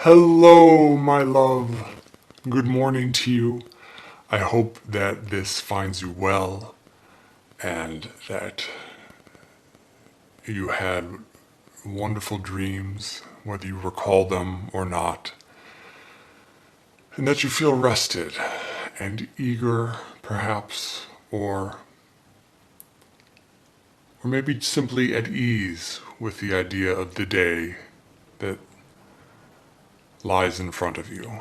Hello, my love. Good morning to you. I hope that this finds you well and that you had wonderful dreams, whether you recall them or not, and that you feel rested and eager, perhaps, or maybe simply at ease with the idea of the day that lies in front of you.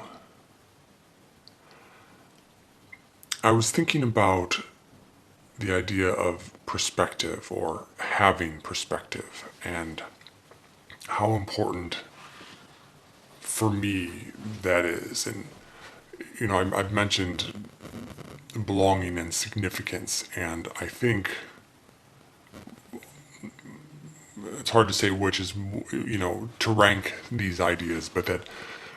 I was thinking about the idea of perspective or having perspective and how important for me that is. And, I've mentioned belonging and significance, and I think it's hard to say which is, to rank these ideas, but that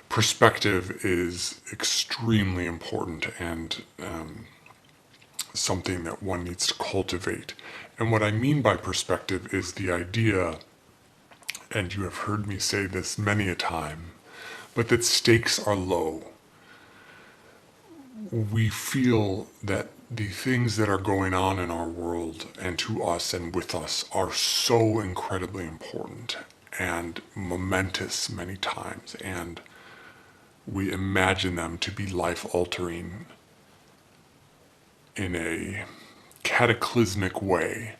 perspective is extremely important and something that one needs to cultivate. And what I mean by perspective is the idea, and you have heard me say this many a time, but that stakes are low. We feel that the things that are going on in our world and to us and with us are so incredibly important and momentous many times, and we imagine them to be life altering in a cataclysmic way.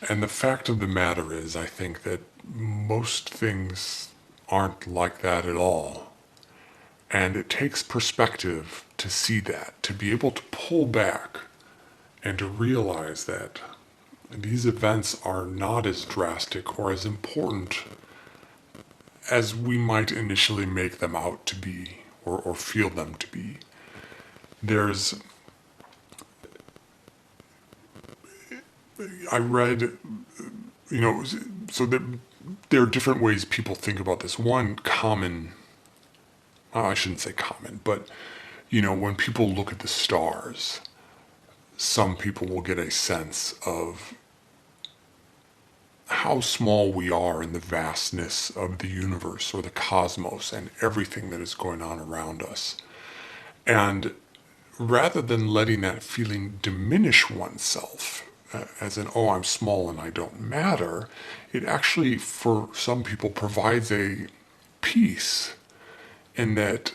And the fact of the matter is, I think that most things aren't like that at all. And it takes perspective to see that, to be able to pull back and to realize that these events are not as drastic or as important as we might initially make them out to be or feel them to be. There's, I read, so there are different ways people think about this. One common, I shouldn't say common, but when people look at the stars, some people will get a sense of how small we are in the vastness of the universe or the cosmos and everything that is going on around us. And rather than letting that feeling diminish oneself, as in, oh, I'm small and I don't matter, it actually, for some people, provides a peace in that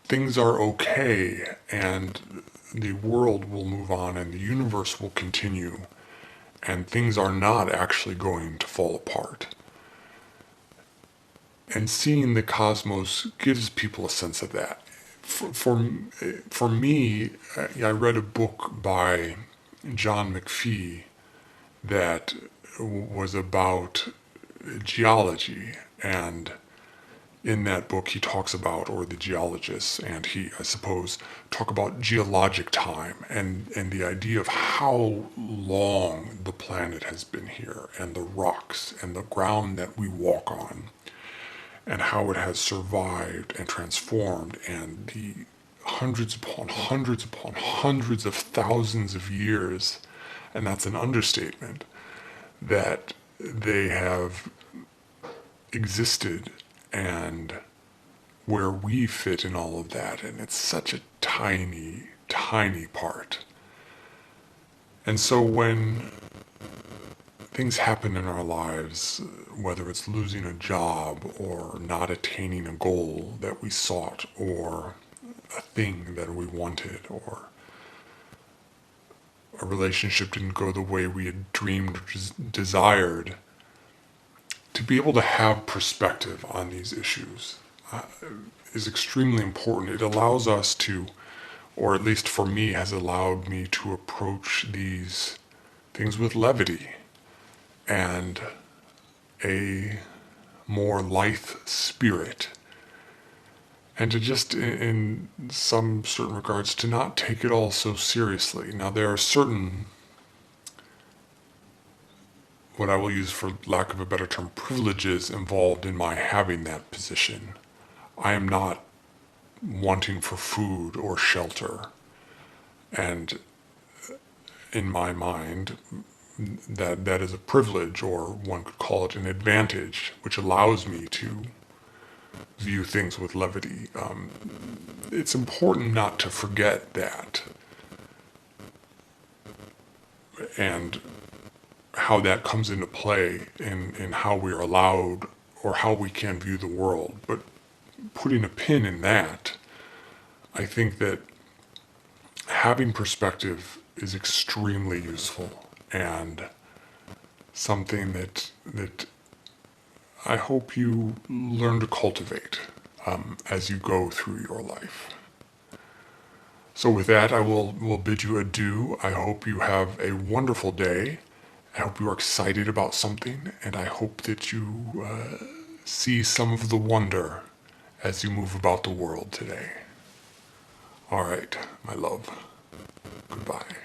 things are okay and the world will move on and the universe will continue and things are not actually going to fall apart. And seeing the cosmos gives people a sense of that. For me, I read a book by John McPhee that was about geology, and in that book he talks about, or the geologists, and he, I suppose, talk about geologic time and the idea of how long the planet has been here and the rocks and the ground that we walk on and how it has survived and transformed and the hundreds upon hundreds upon hundreds of thousands of years, and that's an understatement, that they have existed and where we fit in all of that. And it's such a tiny, tiny part. And so when things happen in our lives, whether it's losing a job or not attaining a goal that we sought or a thing that we wanted or a relationship didn't go the way we had dreamed or desired, to be able to have perspective on these issues is extremely important. It allows us to, or at least for me, has allowed me to approach these things with levity and a more lithe spirit, and to just, in some certain regards, to not take it all so seriously. Now, there are certain, what I will use for lack of a better term, privileges involved in my having that position. I am not wanting for food or shelter. And in my mind, that is a privilege, or one could call it an advantage, which allows me to view things with levity. It's important not to forget that, and how that comes into play in how we are allowed, or how we can view the world. But putting a pin in that, I think that having perspective is extremely useful, and something that I hope you learn to cultivate as you go through your life. So with that, I will bid you adieu. I hope you have a wonderful day. I hope you are excited about something, and I hope that you see some of the wonder as you move about the world today. All right, my love. Goodbye.